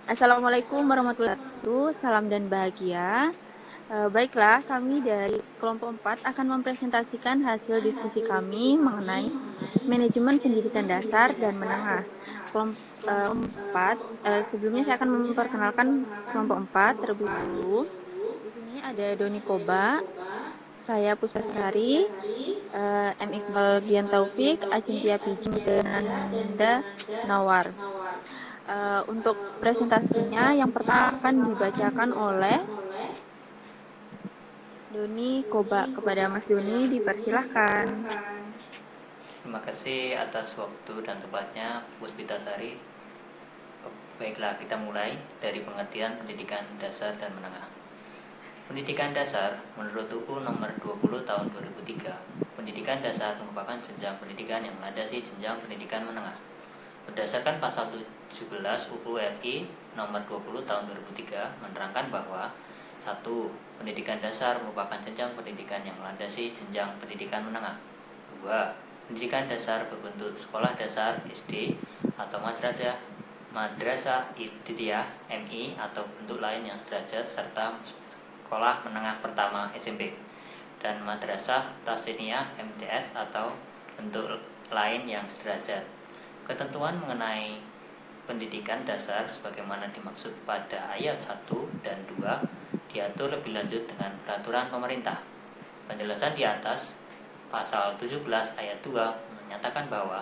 Assalamualaikum warahmatullahi wabarakatuh. Salam dan bahagia. Baiklah, kami dari kelompok 4 akan mempresentasikan hasil diskusi kami mengenai manajemen pendidikan dasar dan menengah. Kelompok 4, sebelumnya saya akan memperkenalkan kelompok 4 terlebih dahulu. Di sini ada Doni Koba, saya Puspasari, M. Iqbal Gian Taufik, Acintia Piji, dan Ananda Nawar. Untuk presentasinya yang pertama akan dibacakan oleh Doni Koba. Kepada Mas Doni dipersilahkan. Terima kasih atas waktu dan tempatnya, Puspitasari. Baiklah, kita mulai dari pengertian pendidikan dasar dan menengah. Pendidikan dasar menurut UU nomor 20 tahun 2003, pendidikan dasar merupakan jenjang pendidikan yang melandasi jenjang pendidikan menengah. Berdasarkan pasal 17 UU RI nomor 20 tahun 2003 menerangkan bahwa 1. Pendidikan dasar merupakan jenjang pendidikan yang melandasi jenjang pendidikan menengah. 2. Pendidikan dasar berbentuk sekolah dasar SD atau madrasah ibtidaiyah MI atau bentuk lain yang sederajat serta sekolah menengah pertama SMP dan madrasah tasniyah MTS atau bentuk lain yang sederajat. Ketentuan mengenai pendidikan dasar sebagaimana dimaksud pada ayat 1 dan 2 diatur lebih lanjut dengan peraturan pemerintah. Penjelasan di atas pasal 17 ayat 2 menyatakan bahwa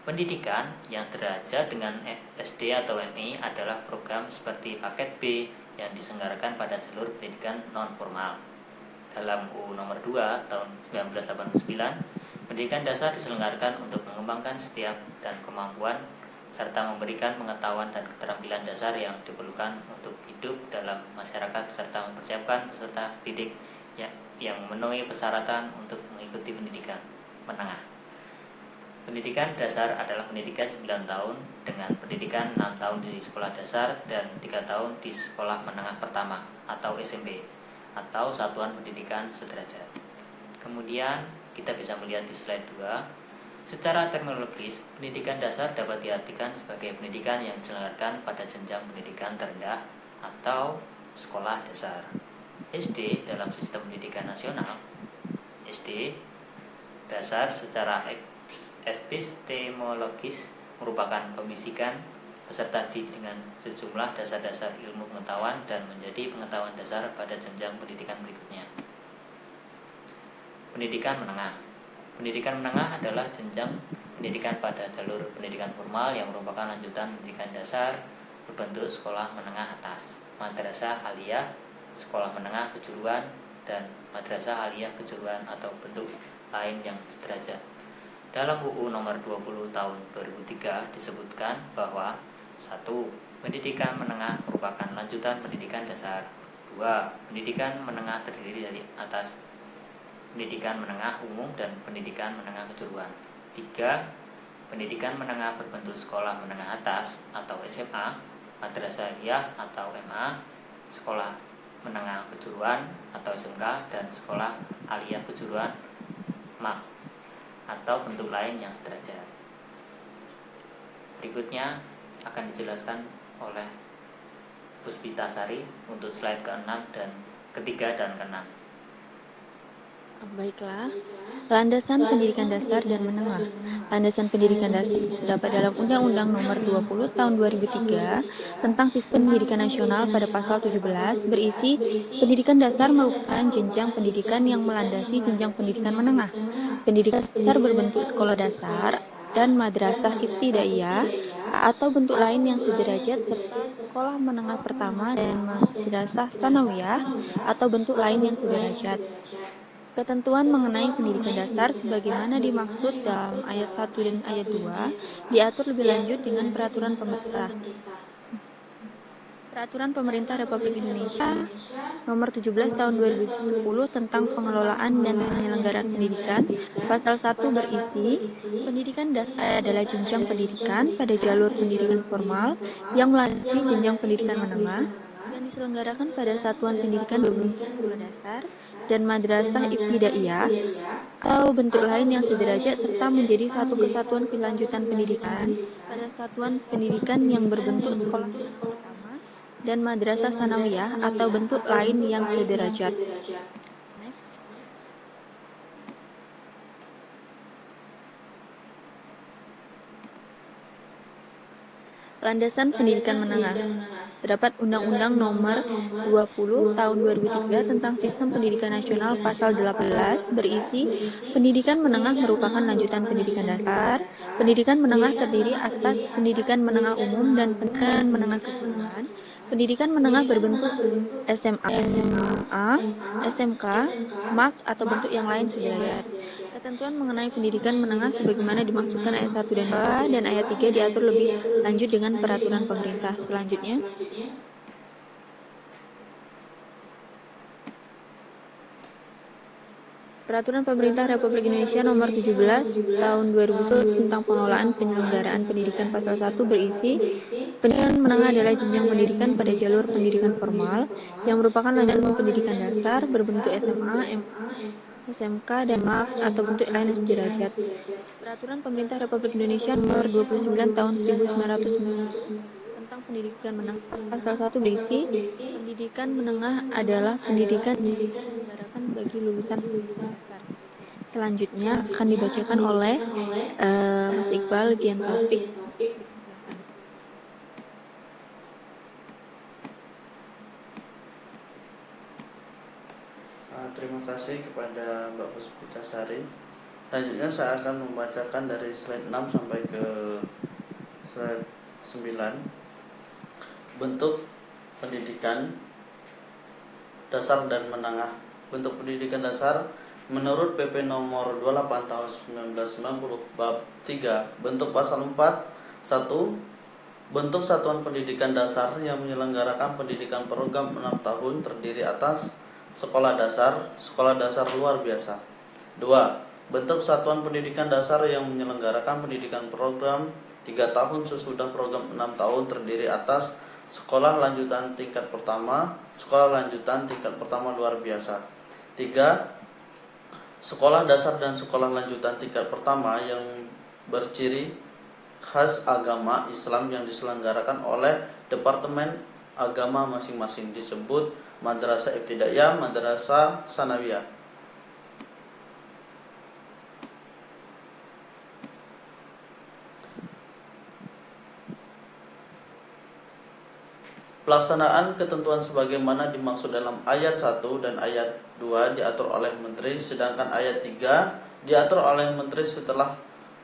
pendidikan yang derajat dengan SD atau MI adalah program seperti paket B yang diselenggarakan pada jalur pendidikan non-formal. Dalam UU nomor 2 tahun 1989, pendidikan dasar diselenggarakan untuk mengembangkan setiap dan kemampuan serta memberikan pengetahuan dan keterampilan dasar yang diperlukan untuk hidup dalam masyarakat serta mempersiapkan peserta didik yang memenuhi persyaratan untuk mengikuti pendidikan menengah. Pendidikan dasar adalah pendidikan 9 tahun dengan pendidikan 6 tahun di sekolah dasar dan 3 tahun di sekolah menengah pertama atau SMP atau satuan pendidikan sederajat. Kemudian kita bisa melihat di slide 2. Secara terminologis, pendidikan dasar dapat diartikan sebagai pendidikan yang diselenggarakan pada jenjang pendidikan terendah atau sekolah dasar. SD dalam sistem pendidikan nasional, SD dasar secara epistemologis merupakan pembisikan peserta didik dengan sejumlah dasar-dasar ilmu pengetahuan dan menjadi pengetahuan dasar pada jenjang pendidikan berikutnya. Pendidikan menengah. Pendidikan menengah adalah jenjang pendidikan pada jalur pendidikan formal yang merupakan lanjutan pendidikan dasar berbentuk sekolah menengah atas, madrasah aliyah, sekolah menengah kejuruan, dan madrasah aliyah kejuruan atau bentuk lain yang sederajat. Dalam UU nomor 20 tahun 2003 disebutkan bahwa 1. Pendidikan menengah merupakan lanjutan pendidikan dasar. 2. Pendidikan menengah terdiri dari atas pendidikan menengah umum dan pendidikan menengah kejuruan. 3. Pendidikan menengah berbentuk sekolah menengah atas atau SMA, madrasah aliyah atau MA, sekolah menengah kejuruan atau SMK, dan sekolah aliyah kejuruan MA atau bentuk lain yang sederajat. Berikutnya akan dijelaskan oleh Puspitasari untuk slide ke-6 dan ketiga dan ke-6. Baiklah, landasan pendidikan dasar dan menengah. Landasan pendidikan dasar terdapat dalam Undang-Undang Nomor 20 Tahun 2003 tentang Sistem Pendidikan Nasional pada pasal 17 berisi pendidikan dasar merupakan jenjang pendidikan yang melandasi jenjang pendidikan menengah. Pendidikan dasar berbentuk sekolah dasar dan madrasah ibtidaiyah atau bentuk lain yang sederajat serta sekolah menengah pertama dan madrasah sanawiyah atau bentuk lain yang sederajat. Ketentuan mengenai pendidikan dasar sebagaimana dimaksud dalam ayat 1 dan ayat 2 diatur lebih lanjut dengan Peraturan Pemerintah. Peraturan Pemerintah Republik Indonesia Nomor 17 Tahun 2010 tentang pengelolaan dan penyelenggaraan pendidikan. Pasal 1 berisi, pendidikan dasar adalah jenjang pendidikan pada jalur pendidikan formal yang melandasi jenjang pendidikan menengah yang diselenggarakan pada satuan pendidikan berbentuk sekolah dasar dan madrasah ibtidaiyah atau bentuk lain yang sederajat serta menjadi satu kesatuan kelanjutan pendidikan pada satuan pendidikan yang berbentuk sekolah menengah pertama dan madrasah sanawiyah atau bentuk lain yang sederajat. Next. Landasan pendidikan menengah. Terdapat Undang-Undang Nomor 20 Tahun 2003 tentang Sistem Pendidikan Nasional Pasal 18 berisi pendidikan menengah merupakan lanjutan pendidikan dasar. Pendidikan menengah terdiri atas pendidikan menengah umum dan pendidikan menengah kejuruan. Pendidikan menengah berbentuk SMA, SMK, MAK atau bentuk yang lain sederajat. Ketentuan mengenai pendidikan menengah sebagaimana dimaksudkan ayat 1 dan 2 dan ayat 3 diatur lebih lanjut dengan peraturan pemerintah. Selanjutnya, Peraturan Pemerintah Republik Indonesia Nomor 17 Tahun 2010 tentang pengelolaan penyelenggaraan pendidikan pasal 1 berisi pendidikan menengah adalah jenjang pendidikan pada jalur pendidikan formal yang merupakan lanjutan pendidikan dasar berbentuk SMA, SMK, dan MAK atau bentuk lain yang sederajat. Peraturan Pemerintah Republik Indonesia Nomor 29 Tahun 1990 tentang pendidikan menengah pasal 1 berisi pendidikan menengah adalah pendidikan yang diselenggarakan bagi lulusan pendidikan dasar. Selanjutnya akan dibacakan oleh Mas Iqbal Gian Taufik. Terima kasih kepada Mbak Puspitasari. Selanjutnya saya akan membacakan dari slide 6 sampai ke slide 9. Bentuk pendidikan dasar dan menengah. Bentuk pendidikan dasar menurut PP nomor 28 tahun 1990 bab 3 bentuk pasal 4 1. Bentuk satuan pendidikan dasar yang menyelenggarakan pendidikan program 6 tahun terdiri atas sekolah dasar luar biasa. 2. Bentuk satuan pendidikan dasar yang menyelenggarakan pendidikan program 3 tahun sesudah program 6 tahun terdiri atas sekolah lanjutan tingkat pertama, sekolah lanjutan tingkat pertama luar biasa. 3. Sekolah dasar dan sekolah lanjutan tingkat pertama yang berciri khas agama Islam yang diselenggarakan oleh Departemen Agama masing-masing disebut Madrasah Ibtidaiyah, Madrasah Sanawiyah. Pelaksanaan ketentuan sebagaimana dimaksud dalam ayat 1 dan ayat 2 diatur oleh Menteri, sedangkan ayat 3 diatur oleh Menteri setelah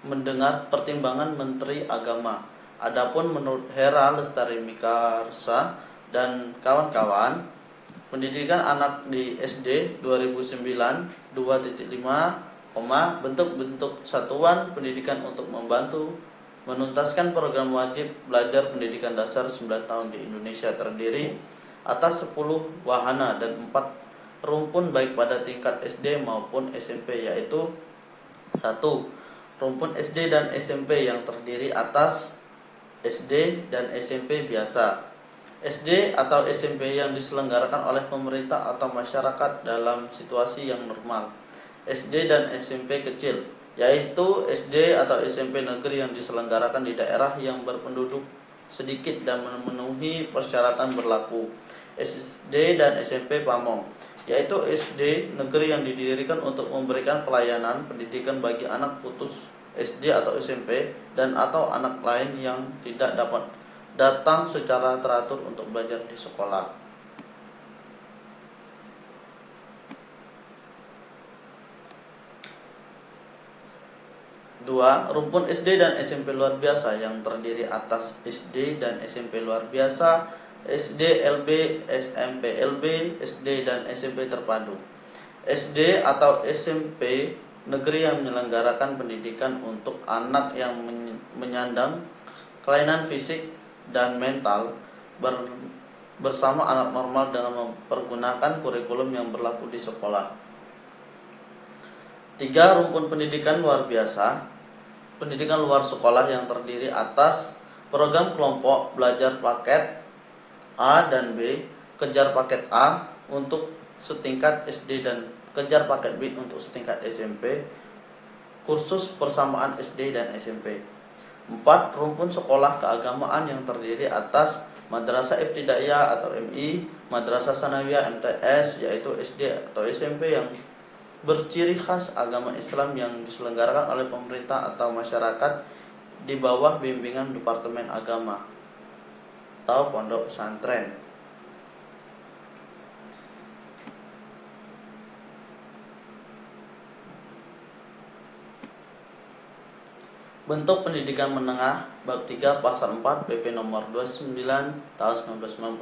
mendengar pertimbangan Menteri Agama. Adapun menurut Hera Lestari Mikarsa dan kawan-kawan, pendidikan anak di SD 2009 2.5, bentuk-bentuk satuan pendidikan untuk membantu menuntaskan program wajib belajar pendidikan dasar 9 tahun di Indonesia terdiri atas 10 wahana dan 4 rumpun baik pada tingkat SD maupun SMP, yaitu 1. Rumpun SD dan SMP yang terdiri atas SD dan SMP biasa, SD atau SMP yang diselenggarakan oleh pemerintah atau masyarakat dalam situasi yang normal, SD dan SMP kecil, yaitu SD atau SMP negeri yang diselenggarakan di daerah yang berpenduduk sedikit dan memenuhi persyaratan berlaku, SD dan SMP pamong, yaitu SD negeri yang didirikan untuk memberikan pelayanan pendidikan bagi anak putus SD atau SMP dan atau anak lain yang tidak dapat datang secara teratur untuk belajar di sekolah. 2. Rumpun SD dan SMP luar biasa yang terdiri atas SD dan SMP luar biasa, SD LB, SMP LB, SD dan SMP terpadu. SD atau SMP negeri yang menyelenggarakan pendidikan untuk anak yang menyandang kelainan fisik dan mental bersama anak normal dengan mempergunakan kurikulum yang berlaku di sekolah. 3. Rumpun pendidikan luar biasa, pendidikan luar sekolah yang terdiri atas program kelompok belajar paket A dan B, kejar paket A untuk setingkat SD dan kejar paket B untuk setingkat SMP, kursus persamaan SD dan SMP. 4. Rumpun sekolah keagamaan yang terdiri atas Madrasah Ibtidaiyah atau MI, Madrasah Sanawiyah MTS yaitu SD atau SMP yang berciri khas agama Islam yang diselenggarakan oleh pemerintah atau masyarakat di bawah bimbingan Departemen Agama atau pondok pesantren. Bentuk pendidikan menengah bab 3 pasal 4 PP nomor 29 tahun 1990.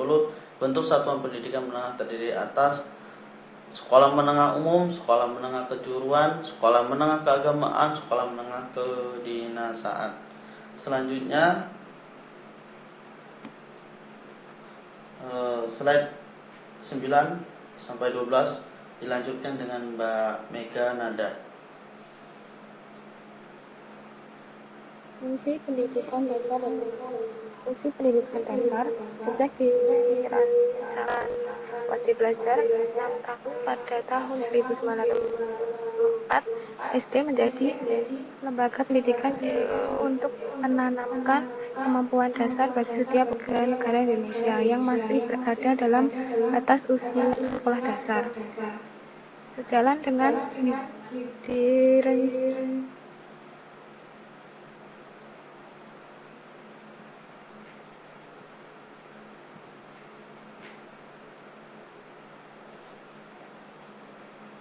Bentuk satuan pendidikan menengah terdiri atas sekolah menengah umum, sekolah menengah kejuruan, sekolah menengah keagamaan, sekolah menengah kedinasaan. Selanjutnya slide 9 sampai 12 dilanjutkan dengan Mbak Mega Nada. Fungsi pendidikan dasar dan fungsi pendidikan dasar sejak dirancangkan wajib belajar 6 tahun pada tahun 1904, SD menjadi lembaga pendidikan untuk menanamkan kemampuan dasar bagi setiap warga negara Indonesia yang masih berada dalam batas usia sekolah dasar. Sejalan dengan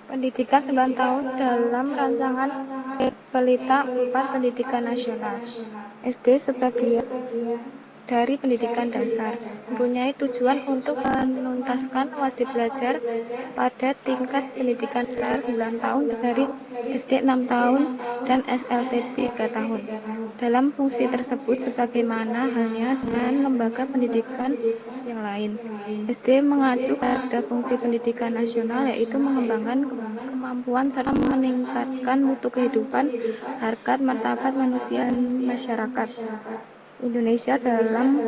pendidikan 9 tahun dalam rancangan Pelita 4 Pendidikan Nasional. SD sebagian dari pendidikan dasar mempunyai tujuan untuk menuntaskan wajib belajar pada tingkat pendidikan dasar 9 tahun dari SD 6 tahun dan SLT 3 tahun. Dalam fungsi tersebut, sebagaimana halnya dengan lembaga pendidikan yang lain, SD mengacu pada fungsi pendidikan nasional, yaitu mengembangkan kemampuan serta meningkatkan mutu kehidupan, harkat martabat manusia dan masyarakat Indonesia dalam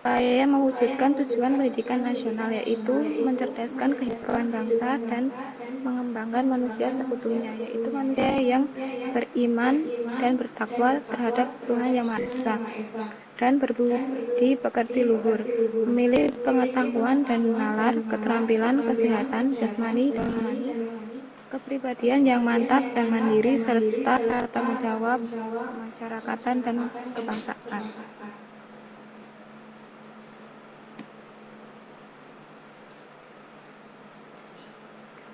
upaya mewujudkan tujuan pendidikan nasional, yaitu mencerdaskan kehidupan bangsa dan mengembangkan manusia seutuhnya, yaitu manusia yang beriman dan bertakwa terhadap Tuhan Yang Maha Esa dan berbudi pekerti luhur, memilih pengetahuan dan nalar, keterampilan, kesehatan jasmani dan rohani, kepribadian yang mantap dan mandiri, serta tanggung jawab kemasyarakatan dan kebangsaan.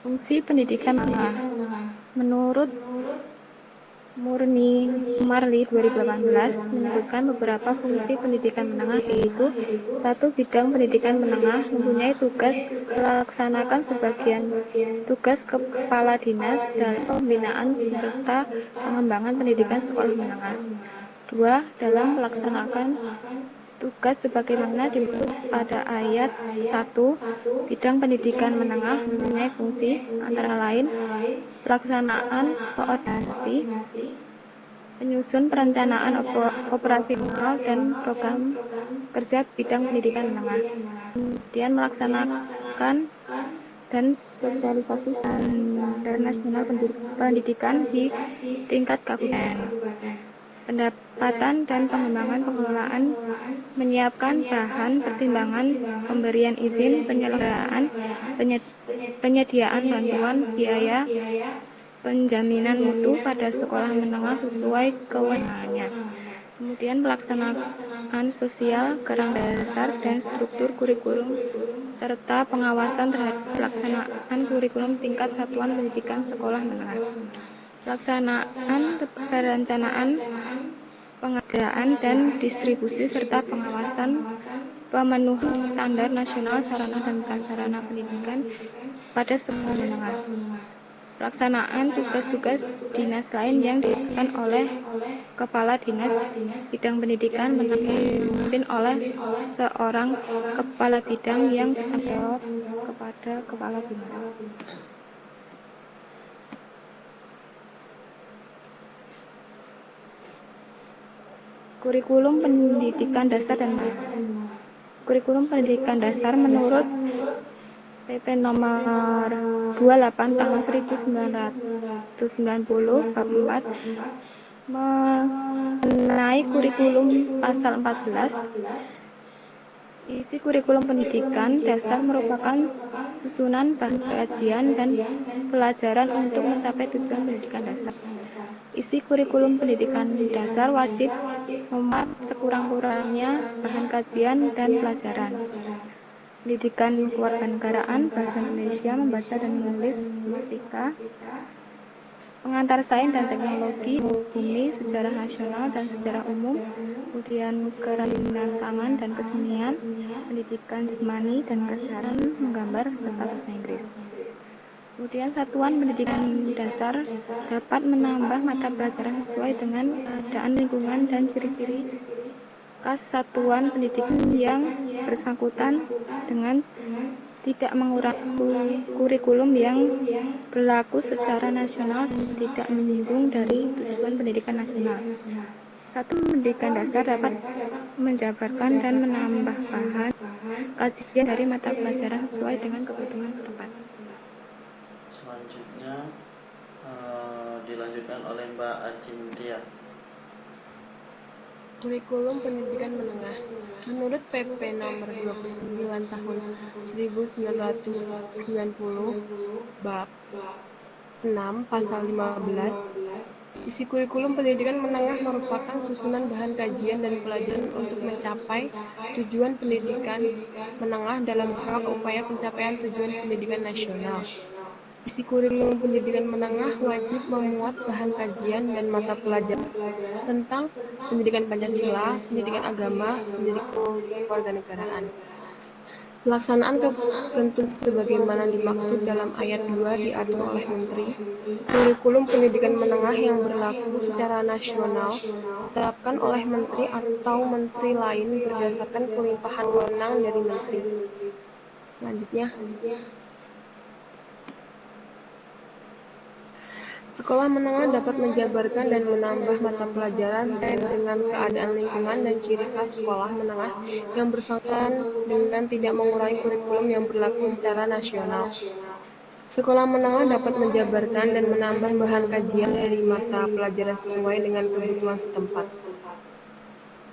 Fungsi pendidikan menengah. Menurut Murni Marli 2018 menyebutkan beberapa fungsi pendidikan menengah, yaitu 1. Bidang pendidikan menengah mempunyai tugas melaksanakan sebagian tugas kepala dinas dalam pembinaan serta pengembangan pendidikan sekolah menengah. 2. Dalam melaksanakan tugas sebagaimana dimaksud pada ayat 1, bidang pendidikan menengah mempunyai fungsi antara lain pelaksanaan koordinasi, penyusun perencanaan operasional dan program kerja bidang pendidikan menengah, kemudian melaksanakan dan sosialisasi standar nasional pendidikan di tingkat kabupaten, pendapatan dan pengembangan pengelolaan, menyiapkan bahan pertimbangan pemberian izin penyelenggaraan, penyediaan bantuan biaya, penjaminan mutu pada sekolah menengah sesuai kewenangannya, kemudian pelaksanaan sosial, kerangka dasar dan struktur kurikulum, serta pengawasan terhadap pelaksanaan kurikulum tingkat satuan pendidikan sekolah menengah. Pelaksanaan perencanaan, pengadaan dan distribusi serta pengawasan pemenuhan standar nasional sarana dan prasarana pendidikan pada sekolah menengah. Pelaksanaan tugas-tugas dinas lain yang dilakukan oleh Kepala Dinas Bidang Pendidikan dipimpin oleh seorang Kepala Bidang yang bertanggung jawab kepada Kepala Dinas. Kurikulum pendidikan dasar dan menengah. Kurikulum pendidikan dasar menurut PP nomor 28 tahun 1990 bab 4 mengenai kurikulum pasal 14 Isi kurikulum pendidikan dasar merupakan susunan bahan kajian dan pelajaran untuk mencapai tujuan pendidikan dasar. Isi kurikulum pendidikan dasar wajib memuat sekurang-kurangnya bahan kajian dan pelajaran. Pendidikan kewarganegaraan, bahasa Indonesia, membaca dan menulis, matematika, pengantar sains dan teknologi, bumi, sejarah nasional dan sejarah umum, kemudian kerajinan tangan dan kesenian, pendidikan jasmani dan kesehatan, menggambar, serta bahasa Inggris. Kemudian satuan pendidikan dasar dapat menambah mata pelajaran sesuai dengan keadaan lingkungan dan ciri-ciri khas satuan pendidikan yang bersangkutan dengan tidak mengurangi kurikulum yang berlaku secara nasional dan tidak menyinggung dari tujuan pendidikan nasional. Satuan pendidikan dasar dapat menjabarkan dan menambah bahan kajian dari mata pelajaran sesuai dengan kebutuhan setempat. Selanjutnya dilanjutkan oleh Mbak Acintia. Kurikulum pendidikan menengah. Menurut PP nomor 29 tahun 1990 bab 6 pasal 15, isi kurikulum pendidikan menengah merupakan susunan bahan kajian dan pelajaran untuk mencapai tujuan pendidikan menengah dalam rangka upaya pencapaian tujuan pendidikan nasional. Isi kurikulum pendidikan menengah wajib memuat bahan kajian dan mata pelajaran tentang pendidikan Pancasila, pendidikan agama, pendidikan kewarganegaraan. Pelaksanaan ketentuan sebagaimana dimaksud dalam ayat 2 diatur oleh Menteri. Kurikulum pendidikan menengah yang berlaku secara nasional ditetapkan oleh Menteri atau Menteri lain berdasarkan pelimpahan wewenang dari Menteri. Selanjutnya, sekolah menengah dapat menjabarkan dan menambah mata pelajaran sesuai dengan keadaan lingkungan dan ciri khas sekolah menengah yang bersangkutan dengan tidak mengurangi kurikulum yang berlaku secara nasional. Sekolah menengah dapat menjabarkan dan menambah bahan kajian dari mata pelajaran sesuai dengan kebutuhan setempat.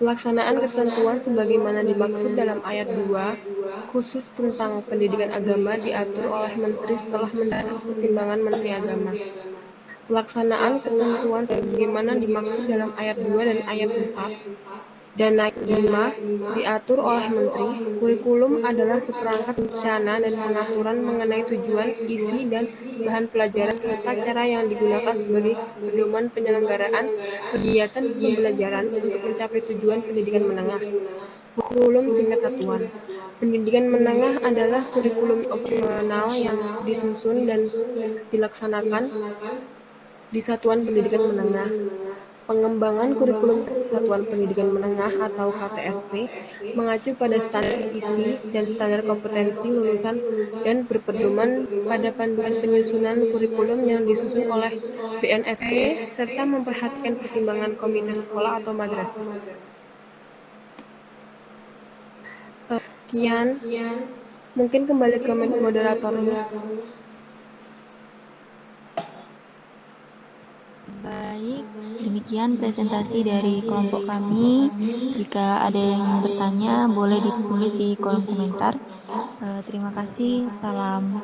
Pelaksanaan ketentuan sebagaimana dimaksud dalam ayat 2 khusus tentang pendidikan agama diatur oleh Menteri setelah mendapat pertimbangan Menteri Agama. Pelaksanaan ketentuan sebagaimana dimaksud dalam ayat 2 dan ayat 4 dan ayat 5 diatur oleh Menteri. Kurikulum adalah seperangkat rencana dan pengaturan mengenai tujuan, isi, dan bahan pelajaran serta cara yang digunakan sebagai pedoman penyelenggaraan kegiatan pembelajaran untuk mencapai tujuan pendidikan menengah. Kurikulum tingkat satuan. Pendidikan menengah adalah kurikulum opsional yang disusun dan dilaksanakan di Satuan Pendidikan Menengah. Pengembangan kurikulum Satuan Pendidikan Menengah atau KTSP mengacu pada standar isi dan standar kompetensi lulusan dan berpedoman pada panduan penyusunan kurikulum yang disusun oleh BNSP serta memperhatikan pertimbangan komite sekolah atau madrasah. Sekian, mungkin kembali ke moderatornya. Baik, demikian presentasi dari kelompok kami. Jika ada yang ingin bertanya, boleh ditulis di kolom komentar. Terima kasih. Salam.